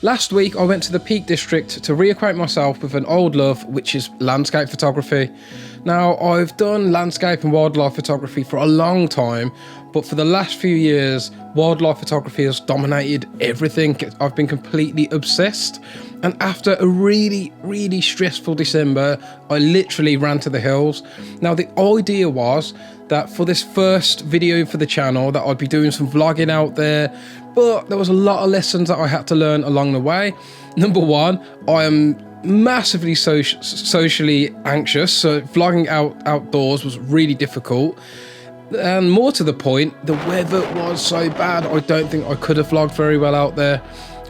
Last week I went to the Peak District to reacquaint myself with an old love, which is landscape photography. Now, I've done landscape and wildlife photography for a long time, but for the last few years, wildlife photography has dominated everything. I've been completely obsessed. And after a really, really stressful December, I literally ran to the hills. Now, the idea was that for this first video for the channel, that I'd be doing some vlogging out there, but there was a lot of lessons that I had to learn along the way. Number one, I am massively socially anxious, so vlogging outdoors was really difficult. And more to the point, the weather was so bad, I don't think I could have vlogged very well out there.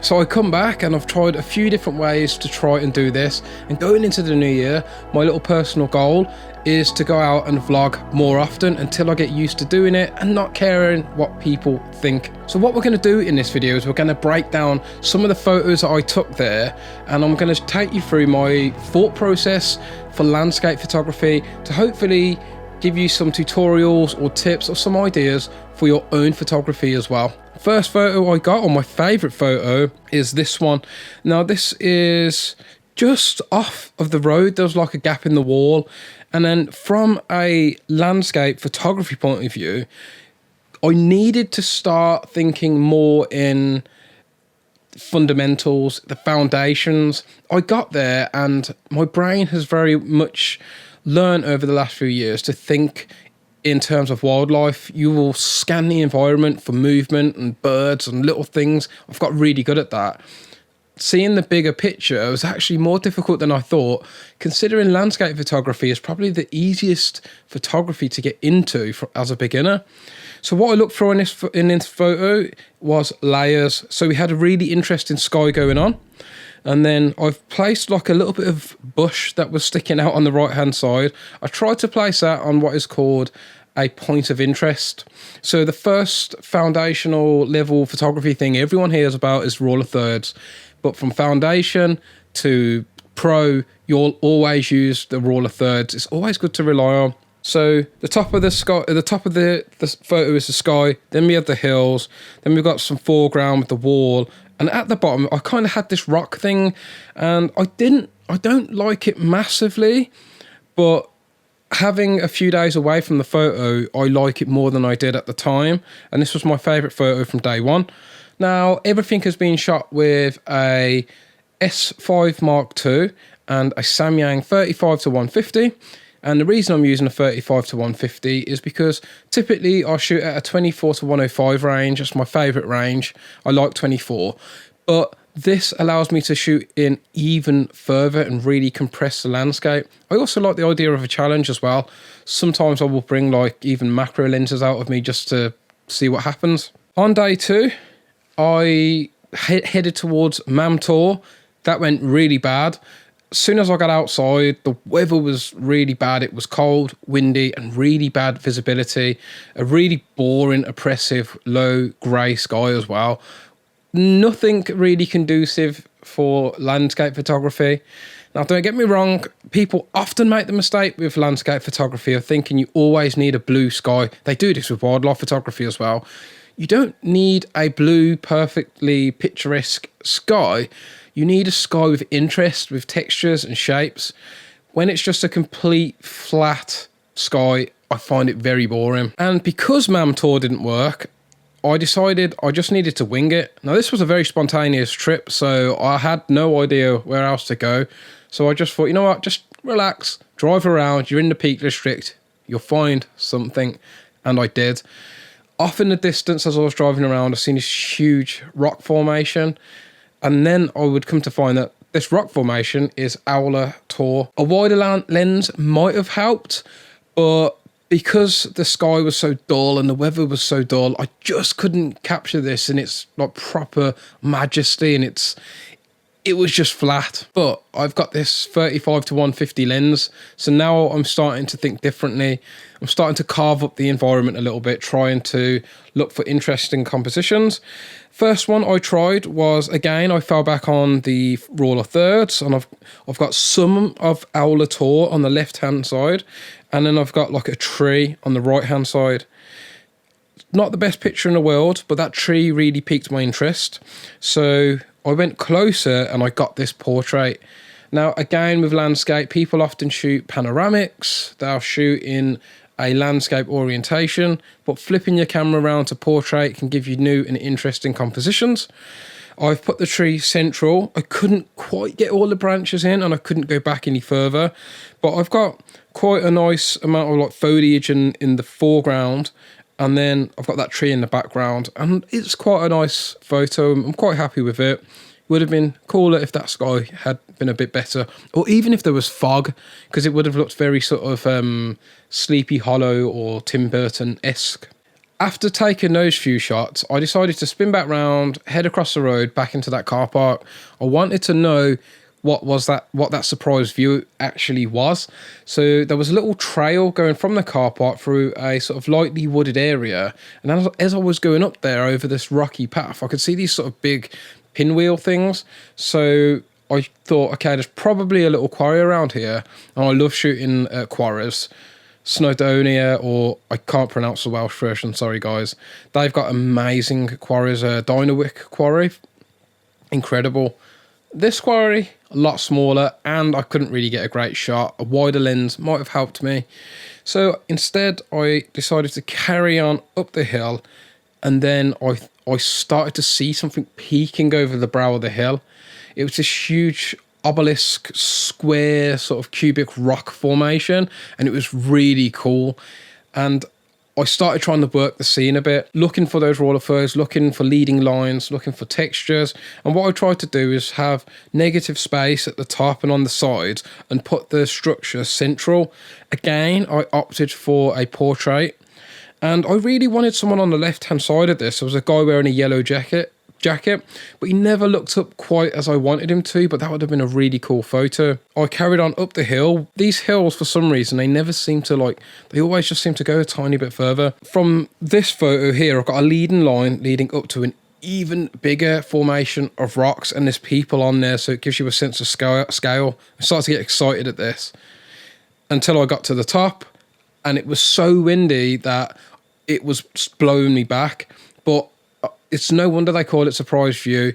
So I come back and I've tried a few different ways to try and do this. And going into the new year, my little personal goal is to go out and vlog more often until I get used to doing it and not caring what people think. So what we're going to do in this video is we're going to break down some of the photos that I took there, and I'm going to take you through my thought process for landscape photography to hopefully give you some tutorials or tips or some ideas for your own photography as well. First photo I got, or my favorite photo, is this one. Now this is just off of the road. There was like a gap in the wall, and then from a landscape photography point of view, I needed to start thinking more in fundamentals, the foundations. I got there and my brain has very much learned over the last few years to think in terms of wildlife. You will scan the environment for movement and birds and little things. I've got really good at that. Seeing the bigger picture was actually more difficult than I thought, considering landscape photography is probably the easiest photography to get into as a beginner. So what I looked for in this photo was layers. So we had a really interesting sky going on. And then I've placed like a little bit of bush that was sticking out on the right hand side. I tried to place that on what is called a point of interest. So the first foundational level photography thing everyone hears about is rule of thirds. But from foundation to pro, you'll always use the rule of thirds. It's always good to rely on. So the top of the sky, the top of the photo is the sky. Then we have the hills. Then we've got some foreground with the wall. And at the bottom, I kind of had this rock thing, and I don't like it massively, but having a few days away from the photo, I like it more than I did at the time. And this was my favorite photo from day one. Now, everything has been shot with a S5 Mark II and a Samyang 35-150. And the reason I'm using a 35-150 is because typically I shoot at a 24-105 range. That's my favorite range. I like 24, but this allows me to shoot in even further and really compress the landscape. I also like the idea of a challenge as well. Sometimes I will bring like even macro lenses out of me just to see what happens. On day two, I headed towards Mam Tor. That went really bad. As soon as I got outside, the weather was really bad. It was cold, windy, and really bad visibility. A really boring, oppressive, low grey sky as well. Nothing really conducive for landscape photography. Now, don't get me wrong, people often make the mistake with landscape photography of thinking you always need a blue sky. They do this with wildlife photography as well. You don't need a blue, perfectly picturesque sky. You need a sky with interest, with textures and shapes. When it's just a complete flat sky, I find it very boring. And because Mam Tor didn't work, I decided I just needed to wing it. Now, this was a very spontaneous trip, so I had no idea where else to go. So I just thought, you know what, just relax, drive around, you're in the Peak District, you'll find something. And I did. Off in the distance, as I was driving around, I seen this huge rock formation. And then I would come to find that this rock formation is Aula Tor. A wider lens might have helped, but because the sky was so dull and the weather was so dull, I just couldn't capture this in its like proper majesty, and it was just flat. But I've got this 35-150 lens, so now I'm starting to think differently. I'm starting to carve up the environment a little bit, trying to look for interesting compositions. First one I tried was, again, I fell back on the rule of thirds, and I've got some of Aula Tor on the left-hand side, and then I've got like a tree on the right-hand side. Not the best picture in the world, but that tree really piqued my interest. So I went closer and I got this portrait. Now, again, with landscape, people often shoot panoramics. They'll shoot in a landscape orientation, but flipping your camera around to portrait can give you new and interesting compositions. I've put the tree central. I couldn't quite get all the branches in and I couldn't go back any further, but I've got quite a nice amount of like foliage in the foreground, and then I've got that tree in the background, and it's quite a nice photo. I'm quite happy with it. Would have been cooler if that sky had been a bit better, or even if there was fog, because it would have looked very sort of Sleepy Hollow or Tim Burton-esque. After taking those few shots, I decided to spin back round, head across the road back into that car park. I wanted to know what that surprise view actually was. So there was a little trail going from the car park through a sort of lightly wooded area, and as I was going up there over this rocky path, I could see these sort of big pinwheel things. So I thought, okay, there's probably a little quarry around here, and I love shooting quarries. Snowdonia, or I can't pronounce the Welsh version, sorry guys. They've got amazing quarries. Dynawick quarry, incredible. This quarry, a lot smaller, and I couldn't really get a great shot. A wider lens might have helped me. So instead, I decided to carry on up the hill, and then I started to see something peeking over the brow of the hill. It was this huge obelisk, square, sort of cubic rock formation, and it was really cool. And I started trying to work the scene a bit, looking for those roller furs, looking for leading lines, looking for textures. And what I tried to do is have negative space at the top and on the sides and put the structure central. Again, I opted for a portrait, and I really wanted someone on the left-hand side of this. There was a guy wearing a yellow jacket, but he never looked up quite as I wanted him to, but that would have been a really cool photo. I carried on up the hill. These hills, for some reason, they never seem to they always just seem to go a tiny bit further. From this photo here, I've got a leading line leading up to an even bigger formation of rocks, and there's people on there, so it gives you a sense of scale. I started to get excited at this until I got to the top, and it was so windy that it was blowing me back. But it's no wonder they call it surprise view.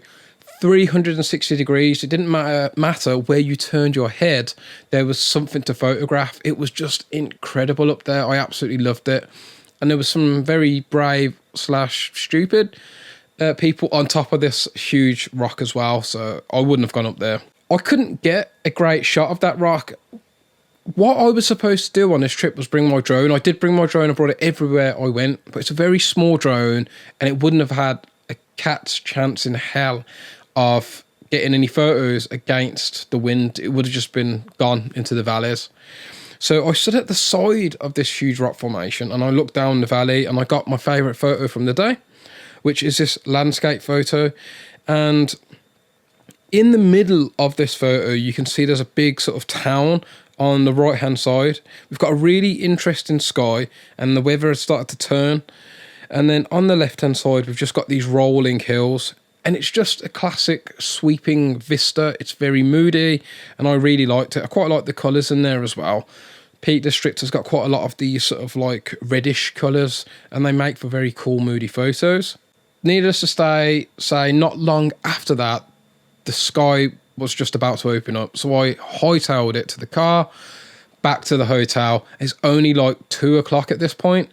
360 degrees. It didn't matter where you turned your head. There was something to photograph. It was just incredible up there. I absolutely loved it. And there was some very brave / stupid people on top of this huge rock as well. So I wouldn't have gone up there. I couldn't get a great shot of that rock. What I was supposed to do on this trip was bring my drone. I did bring my drone. I brought it everywhere I went, but it's a very small drone, and it wouldn't have had a cat's chance in hell of getting any photos against the wind. It would have just been gone into the valleys. So I stood at the side of this huge rock formation, and I looked down the valley, and I got my favourite photo from the day, which is this landscape photo. And in the middle of this photo, you can see there's a big sort of town on the right hand side. We've got a really interesting sky, and the weather has started to turn. And then on the left hand side, we've just got these rolling hills, and it's just a classic sweeping vista. It's very moody, and I really liked it. I quite like the colours in there as well. Peak District has got quite a lot of these sort of like reddish colours, and they make for very cool moody photos. Needless to say, not long after that, the sky was just about to open up. So I hightailed it to the car, back to the hotel. It's only like 2 o'clock at this point.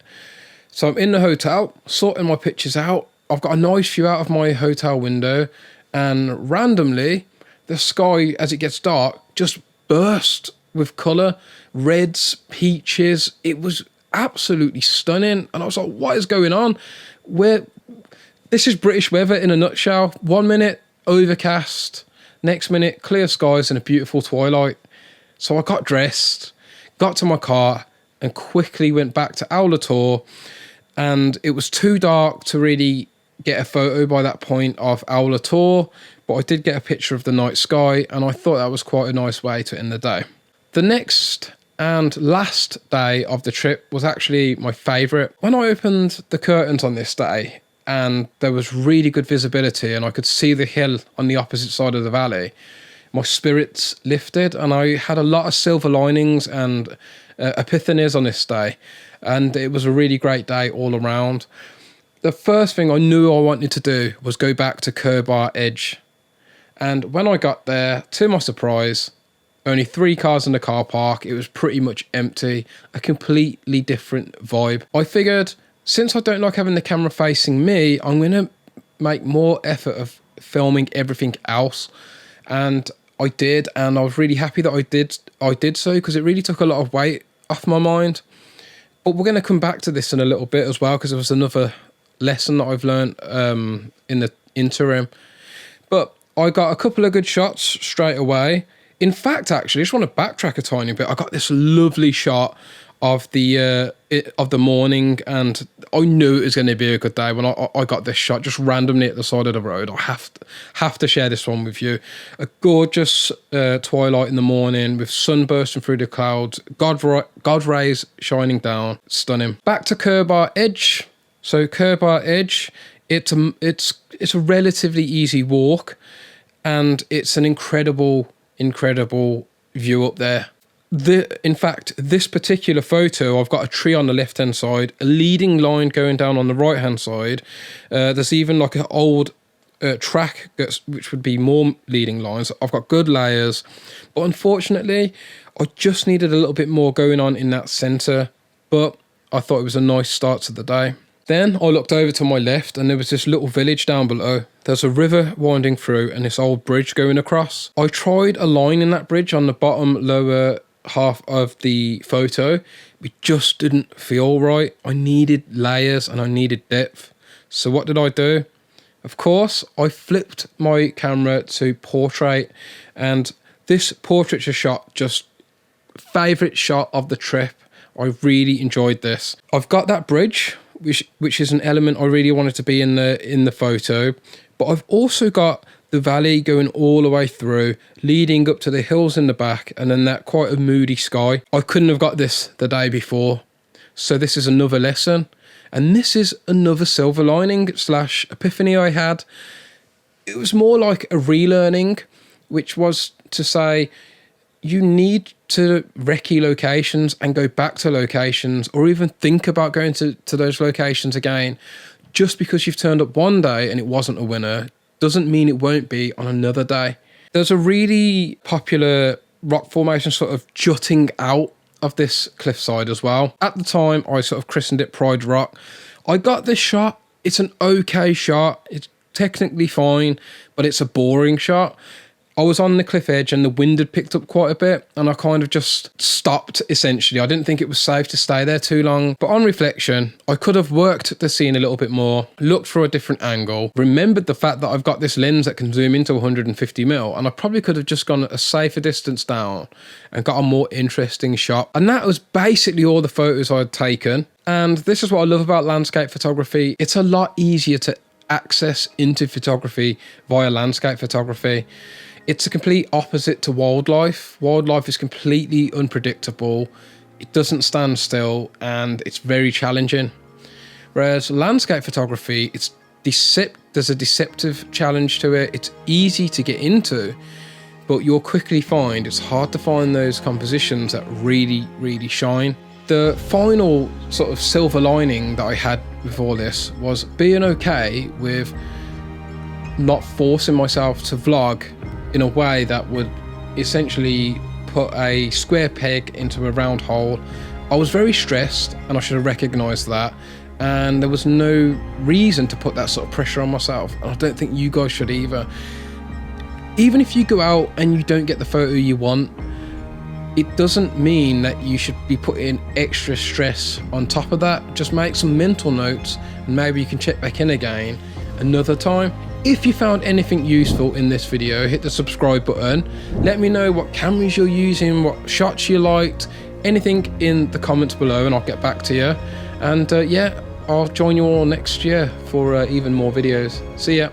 So I'm in the hotel, sorting my pictures out. I've got a nice view out of my hotel window, and randomly, the sky, as it gets dark, just burst with colour. Reds, peaches. It was absolutely stunning. And I was like, what is going on? This is British weather in a nutshell. 1 minute, overcast. Next minute, clear skies and a beautiful twilight. So I got dressed, got to my car, and quickly went back to Aulator. And it was too dark to really get a photo by that point of Aulator, but I did get a picture of the night sky, and I thought that was quite a nice way to end the day. The next and last day of the trip was actually my favourite. When I opened the curtains on this day, and there was really good visibility, and I could see the hill on the opposite side of the valley, my spirits lifted, and I had a lot of silver linings and epiphanies on this day, and it was a really great day all around. The first thing I knew I wanted to do was go back to Kerbar Edge. And when I got there, to my surprise, only 3 cars in the car park. It was pretty much empty, a completely different vibe. I figured, since I don't like having the camera facing me, I'm going to make more effort of filming everything else. And I did, and I was really happy that I did so, because it really took a lot of weight off my mind. But we're going to come back to this in a little bit as well, because there was another lesson that I've learned in the interim. But I got a couple of good shots straight away. In fact, actually, I just want to backtrack a tiny bit. I got this lovely shot of the morning, and I knew it was going to be a good day when I got this shot just randomly at the side of the road. I have to share this one with you. A gorgeous twilight in the morning with sun bursting through the clouds, God rays shining down, stunning. Back to Kerbar Edge. So Kerbar Edge, it's a relatively easy walk, and it's an incredible view up there. In fact, this particular photo, I've got a tree on the left hand side, a leading line going down on the right hand side. There's even like an old track which would be more leading lines. I've got good layers, but unfortunately I just needed a little bit more going on in that center. But I thought it was a nice start to the day. Then I looked over to my left, and there was this little village down below. There's a river winding through and this old bridge going across. I tried a line in that bridge on the bottom lower half of the photo. It just didn't feel right. I needed layers and I needed depth. So what did I do? Of course, I flipped my camera to portrait, and this portraiture shot, just favorite shot of the trip. I really enjoyed this. I've got that bridge, which is an element I really wanted to be in the photo, but I've also got the valley going all the way through, leading up to the hills in the back, and then that quite a moody sky. I couldn't have got this the day before, so this is another lesson, and this is another silver lining / epiphany I had. It was more like a relearning, which was to say, you need to recce locations and go back to locations, or even think about going to those locations again. Just because you've turned up one day and it wasn't a winner doesn't mean it won't be on another day. There's a really popular rock formation sort of jutting out of this cliffside as well. At the time, I sort of christened it Pride Rock. I got this shot. It's an okay shot. It's technically fine, but it's a boring shot. I was on the cliff edge and the wind had picked up quite a bit, and I kind of just stopped, essentially. I didn't think it was safe to stay there too long. But on reflection, I could have worked the scene a little bit more, looked for a different angle, remembered the fact that I've got this lens that can zoom into 150mm, and I probably could have just gone a safer distance down and got a more interesting shot. And that was basically all the photos I'd taken. And this is what I love about landscape photography. It's a lot easier to access into photography via landscape photography. It's a complete opposite to wildlife. Wildlife is completely unpredictable. It doesn't stand still, and it's very challenging. Whereas landscape photography, there's a deceptive challenge to it. It's easy to get into, but you'll quickly find it's hard to find those compositions that really, really shine. The final sort of silver lining that I had with all this was being okay with not forcing myself to vlog in a way that would essentially put a square peg into a round hole. I was very stressed, and I should have recognised that, and there was no reason to put that sort of pressure on myself, and I don't think you guys should either. Even if you go out and you don't get the photo you want, it doesn't mean that you should be putting extra stress on top of that. Just make some mental notes, and maybe you can check back in again another time. If you found anything useful in this video, hit the subscribe button. Let me know what cameras you're using, what shots you liked, anything in the comments below, and I'll get back to you. And yeah, I'll join you all next year for even more videos. See ya.